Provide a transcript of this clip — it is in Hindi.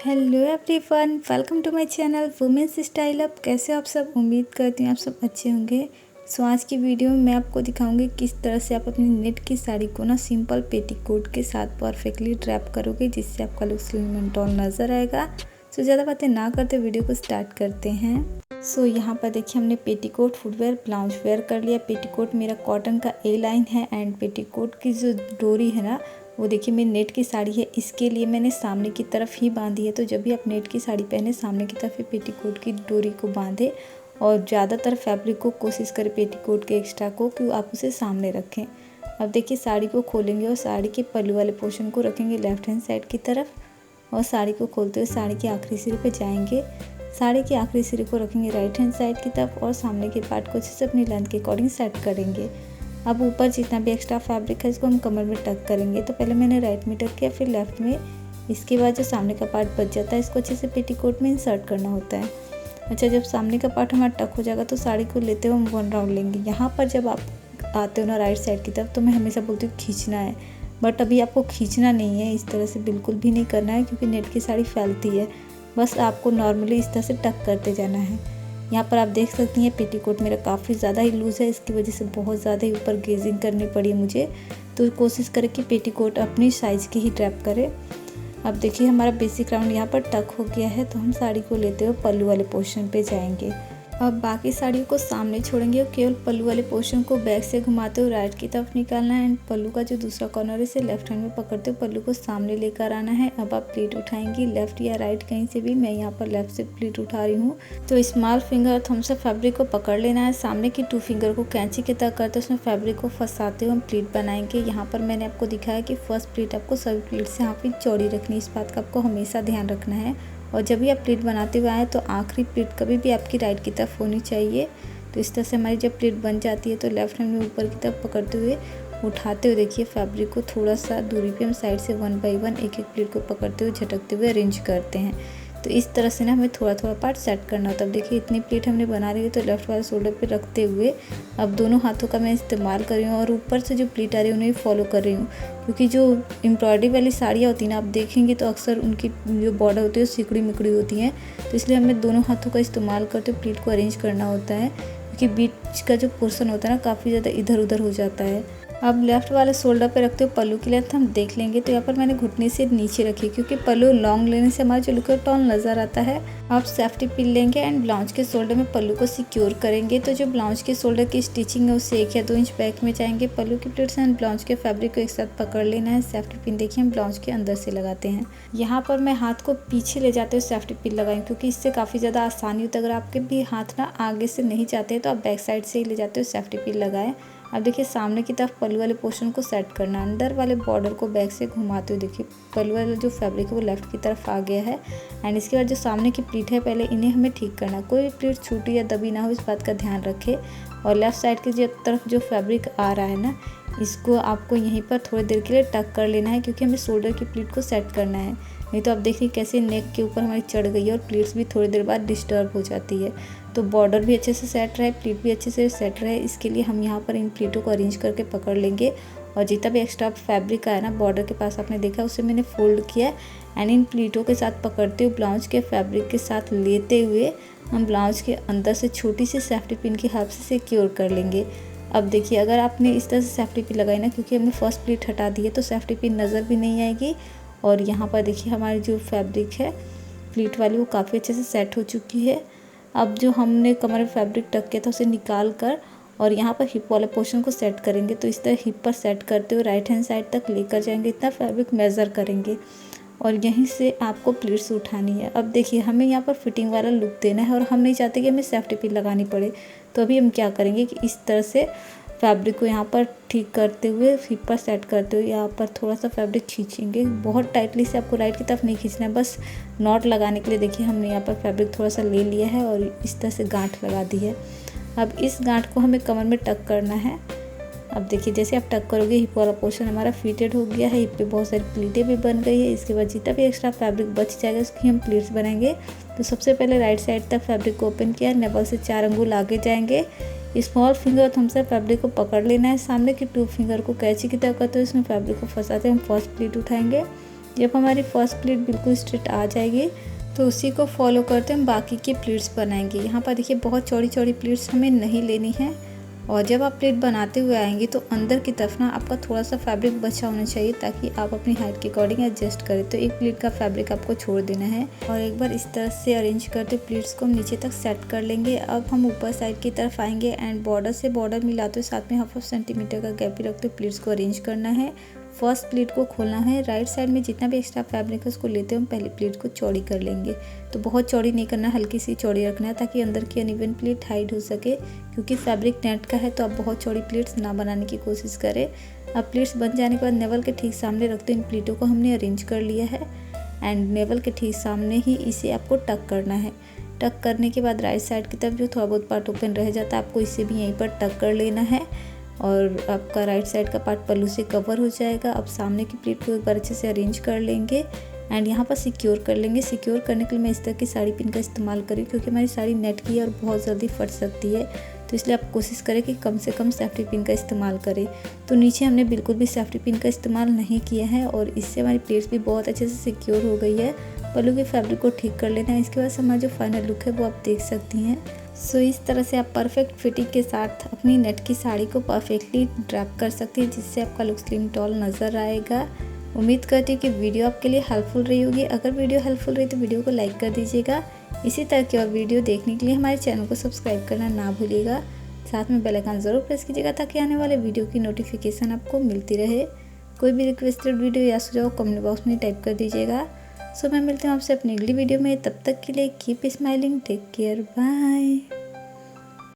Hello everyone, welcome to my channel women's style up. कैसे हो आप सब? उम्मीद करती हूँ आप सब अच्छे होंगे। सो आज की वीडियो में मैं आपको दिखाऊंगी किस तरह से आप अपनी नेट की साड़ी को ना सिंपल पेटीकोट के साथ परफेक्टली ड्रैप करोगे, जिससे आपका लुक स्लिम एंड टॉल नज़र आएगा। सो ज़्यादा बातें ना करते वीडियो को स्टार्ट करते हैं। सो यहाँ पर देखिए हमने पेटीकोट फुटवेयर ब्लाउज वेयर कर लिया। पेटीकोट मेरा कॉटन का ए लाइन है एंड पेटीकोट की जो डोरी है ना वो देखिए मेरी नेट की साड़ी है, इसके लिए मैंने सामने की तरफ ही बांधी है। तो जब भी आप नेट की साड़ी पहने सामने की तरफ ही पेटीकोट की डोरी को बांधे और ज़्यादातर फैब्रिक को कोशिश करें पेटीकोट के एक्स्ट्रा को कि आप उसे सामने रखें। अब देखिए साड़ी को खोलेंगे और साड़ी के पल्लू वाले पोर्शन को रखेंगे लेफ्ट हैंड साइड की तरफ और साड़ी को खोलते हुए साड़ी के आखिरी सिरे पे जाएंगे। साड़ी के आखिरी सिरे को रखेंगे राइट हैंड साइड की तरफ और सामने के पार्ट को अच्छे से अपनी लेंथ के अकॉर्डिंग सेट करेंगे। अब ऊपर जितना भी एक्स्ट्रा फैब्रिक है इसको हम कमर में टक करेंगे। तो पहले मैंने राइट में टक किया, फिर लेफ्ट में। इसके बाद जो सामने का पार्ट बच जाता है इसको अच्छे से पेटीकोट में इंसर्ट करना होता है। अच्छा, जब सामने का पार्ट हमारा टक हो जाएगा तो साड़ी को लेते हुए हम 1 राउंड लेंगे। यहाँ पर जब आप आते हो ना राइट साइड की तरफ तो मैं हमेशा बोलती हूँ खींचना है, बट अभी आपको खींचना नहीं है, इस तरह से बिल्कुल भी नहीं करना है क्योंकि नेट की साड़ी फैलती है। बस आपको नॉर्मली इस तरह से टक करते जाना है। यहाँ पर आप देख सकती हैं पेटीकोट मेरा काफ़ी ज़्यादा ही लूज़ है, इसकी वजह से बहुत ज़्यादा ही ऊपर गेजिंग करनी पड़ी मुझे। तो कोशिश करें कि पेटीकोट अपनी साइज़ की ही ड्रैप करें। अब देखिए हमारा बेसिक राउंड यहाँ पर टक हो गया है, तो हम साड़ी को लेते हुए पल्लू वाले पोर्शन पे जाएंगे। अब बाकी साड़ियों को सामने छोड़ेंगे और केवल पल्लू वाले पोर्शन को बैक से घुमाते हुए राइट की तरफ निकालना है एंड पल्लू का जो दूसरा कॉर्नर है इसे लेफ्ट हैंड में पकड़ते हुए पल्लू को सामने लेकर आना है। अब आप प्लीट उठाएंगी लेफ्ट या राइट कहीं से भी, मैं यहाँ पर लेफ्ट से प्लीट उठा रही हूँ। तो small finger thumbs up fabric को पकड़ लेना है, सामने की 2 फिंगर को कैंची की तरह करते उसमें फैब्रिक को फंसाते हुए हम प्लीट बनाएंगे। यहाँ पर मैंने आपको दिखाया कि फर्स्ट प्लीट आपको सभी प्लीट से यहाँ पर चौड़ी रखनी है, इस बात का आपको हमेशा ध्यान रखना है। और जब भी आप प्लीट बनाते हुए आए तो आखिरी प्लीट कभी भी आपकी राइट की तरफ होनी चाहिए। तो इस तरह से हमारी जब प्लीट बन जाती है तो लेफ्ट हैंड में ऊपर की तरफ पकड़ते हुए उठाते हुए देखिए फैब्रिक को थोड़ा सा दूरी पे हम साइड से 1 बाय 1 एक एक प्लीट को पकड़ते हुए झटकते हुए अरेंज करते हैं। तो इस तरह से ना हमें थोड़ा थोड़ा पार्ट सेट करना होता है। अब देखिए इतनी प्लीट हमने बना ली है तो लेफ्ट वाले शोल्डर पे रखते हुए अब दोनों हाथों का मैं इस्तेमाल कर रही हूँ और ऊपर से जो प्लीट आ रही है उन्हें फॉलो कर रही हूँ, क्योंकि जो एम्ब्रॉयडरी वाली साड़ियाँ होती हैं ना आप देखेंगे तो अक्सर उनकी जो बॉर्डर होती है सिकड़ी मिकड़ी होती हैं। तो इसलिए हमें दोनों हाथों का इस्तेमाल करते हुए प्लीट को अरेंज करना होता है, क्योंकि बीच का जो पोर्शन होता है ना काफ़ी ज़्यादा इधर उधर हो जाता है। अब लेफ्ट वाले शोल्डर पे रखते हुए पल्लू की लेंथ हम देख लेंगे। तो यहाँ पर मैंने घुटने से नीचे रखी क्योंकि पल्लू लॉन्ग लेने से हमारा जो लुक है टॉल नज़र आता है। आप सेफ्टी पिन लेंगे एंड ब्लाउज के शोल्डर में पल्लू को सिक्योर करेंगे। तो जो ब्लाउज के शोल्डर की स्टिचिंग है उससे 1 या 2 इंच बैक में जाएंगे। पल्लू की प्लेट से एंड ब्लाउज के फैब्रिक को एक साथ पकड़ लेना है। सेफ्टी पिन देखिए हम ब्लाउज के अंदर से लगाते हैं। यहाँ पर मैं हाथ को पीछे ले जाते हुए सेफ्टी पिन लगाएं क्योंकि इससे काफ़ी ज़्यादा आसानी होती है। अगर आपके भी हाथ ना आगे से नहीं जाते हैं तो आप बैक साइड से ही ले जाते हुए सेफ्टी पिन लगाएं। अब देखिए सामने की तरफ पल्लू वाले पोर्शन को सेट करना, अंदर वाले बॉर्डर को बैक से घुमाते हुए देखिए पल्लू वाला जो फैब्रिक है वो लेफ्ट की तरफ आ गया है। एंड इसके बाद जो सामने की प्लीट है पहले इन्हें हमें ठीक करना, कोई भी प्लीट छूटी या दबी ना हो इस बात का ध्यान रखें। और लेफ्ट साइड की जो तरफ जो फैब्रिक आ रहा है ना इसको आपको यहीं पर थोड़ी देर के लिए टक कर लेना है, क्योंकि हमें शोल्डर की प्लीट को सेट करना है। नहीं तो आप देखिए कैसे नेक के ऊपर हमारी चढ़ गई है और प्लीट्स भी थोड़ी देर बाद डिस्टर्ब हो जाती है। तो बॉर्डर भी अच्छे से सेट रहे, प्लीट भी अच्छे से सेट रहे, इसके लिए हम यहाँ पर इन प्लीटों को अरेंज करके पकड़ लेंगे। और जितना भी एक्स्ट्रा फैब्रिक आया ना बॉर्डर के पास आपने देखा उसे मैंने फोल्ड किया एंड इन प्लीटों के साथ पकड़ते हुए ब्लाउज के फैब्रिक के साथ लेते हुए हम ब्लाउज के अंदर से छोटी सी सेफ्टी पिन की हेल्प से सिक्योर कर लेंगे। अब देखिए अगर आपने इस तरह से सेफ्टी पिन लगाई ना, क्योंकि हमने फर्स्ट प्लीट हटा दी है तो सेफ्टी पिन नज़र भी नहीं आएगी। और यहाँ पर देखिए हमारी जो फैब्रिक है प्लीट वाली वो काफ़ी अच्छे से सेट हो चुकी है। अब जो हमने कमर में फैब्रिक टक किया था उसे निकाल कर और यहाँ पर हिप वाले पोर्शन को सेट करेंगे। तो इस तरह हिप पर सेट करते हुए राइट हैंड साइड तक लेकर जाएंगे, इतना फैब्रिक मेज़र करेंगे और यहीं से आपको प्लीट्स उठानी है। अब देखिए हमें यहाँ पर फिटिंग वाला लुक देना है और हम नहीं चाहते कि हमें सेफ्टी पिन लगानी पड़े। तो अभी हम क्या करेंगे कि इस तरह से फैब्रिक को यहाँ पर ठीक करते हुए हिप पर सेट करते हुए यहाँ पर थोड़ा सा फैब्रिक खींचेंगे। बहुत टाइटली से आपको राइट की तरफ नहीं खींचना है, बस नॉट लगाने के लिए देखिए हमने यहाँ पर फैब्रिक थोड़ा सा ले लिया है और इस तरह से गांठ लगा दी है। अब इस गांठ को हमें कमर में टक करना है। अब देखिए जैसे आप टक करोगे हिप वाला पोर्शन हमारा फिटेड हो गया है, हिप पे बहुत सारी प्लीटें भी बन गई है। इसके बाद जितना भी एक्स्ट्रा फैब्रिक बच जाएगा उसकी हम प्लीट्स बनाएंगे। तो सबसे पहले राइट साइड तक फैब्रिक को ओपन किया, नेवल से 4 अंगुल आगे जाएंगे। स्मॉल फिंगर और थम्स अप फैब्रिक को पकड़ लेना है, सामने की 2 फिंगर को कैंची की तरह करते हुए इसमें फैब्रिक को फंसाते हम फर्स्ट प्लीट उठाएंगे। जब हमारी फर्स्ट प्लेट बिल्कुल स्ट्रेट आ जाएगी तो उसी को फॉलो करते हम बाकी की प्लेट्स बनाएंगे। यहाँ पर देखिए बहुत चौड़ी चौड़ी प्लेट्स हमें नहीं लेनी है, और जब आप प्लेट बनाते हुए आएंगे तो अंदर की तरफ ना आपका थोड़ा सा फैब्रिक बचा होना चाहिए, ताकि आप अपनी हाइट के अकॉर्डिंग एडजस्ट करें। तो एक प्लेट का फैब्रिक आपको छोड़ देना है और एक बार इस तरह से अरेंज करते प्लेट्स को हम नीचे तक सेट कर लेंगे। अब हम ऊपर साइड की तरफ आएंगे एंड बॉर्डर से बॉर्डर मिलाते हुए साथ में 1/2 सेंटीमीटर का गैप भी रखते हुए प्लेट्स को अरेंज करना है। फर्स्ट प्लेट को खोलना है, राइट साइड में जितना भी एक्स्ट्रा फैब्रिक है उसको लेते हुए हम पहली प्लेट को चौड़ी कर लेंगे। तो बहुत चौड़ी नहीं करना, हल्की सी चौड़ी रखना है ताकि अंदर की अनइवन प्लेट हाइड हो सके, क्योंकि फैब्रिक नेट का है तो आप बहुत चौड़ी प्लेट्स ना बनाने की कोशिश करें। अब प्लेट्स बन जाने के बाद नेवल के ठीक सामने रखते इन प्लेटों को हमने अरेंज कर लिया है एंड नेवल के ठीक सामने ही इसे आपको टक करना है। टक करने के बाद राइट साइड की तरफ जो थोड़ा बहुत पार्ट ओपन रह जाता है आपको इसे भी यहीं पर टक कर लेना है और आपका राइट साइड का पार्ट पल्लू से कवर हो जाएगा। अब सामने की प्लेट को एक बार अच्छे से अरेंज कर लेंगे एंड यहाँ पर सिक्योर कर लेंगे। सिक्योर करने के लिए मैं इस तरह की साड़ी पिन का इस्तेमाल करी, क्योंकि हमारी साड़ी नेट की है और बहुत जल्दी फट सकती है, तो इसलिए आप कोशिश करें कि कम से कम सेफ्टी पिन का इस्तेमाल करें। तो नीचे हमने बिल्कुल भी सेफ्टी पिन का इस्तेमाल नहीं किया है और इससे हमारी प्लेट्स भी बहुत अच्छे से सिक्योर हो गई है। पल्लू के फैब्रिक को ठीक कर लेना है, इसके बाद हमारा जो फाइनल लुक है वो आप देख सकती हैं। सो इस तरह से आप परफेक्ट फिटिंग के साथ अपनी नेट की साड़ी को परफेक्टली ड्रैप कर सकती हैं, जिससे आपका लुक स्लिम टॉल नज़र आएगा। उम्मीद करती हूँ कि वीडियो आपके लिए हेल्पफुल रही होगी। अगर वीडियो हेल्पफुल रही तो वीडियो को लाइक कर दीजिएगा। इसी तरह की और वीडियो देखने के लिए हमारे चैनल को सब्सक्राइब करना ना भूलिएगा। साथ में बेल आइकन ज़रूर प्रेस कीजिएगा ताकि आने वाले वीडियो की नोटिफिकेशन आपको मिलती रहे। कोई भी रिक्वेस्टेड वीडियो या सुझाव कमेंट बॉक्स में टाइप कर दीजिएगा। सो मैं मिलती हूँ आपसे अपनी अगली वीडियो में, तब तक के लिए keep smiling, take care, bye.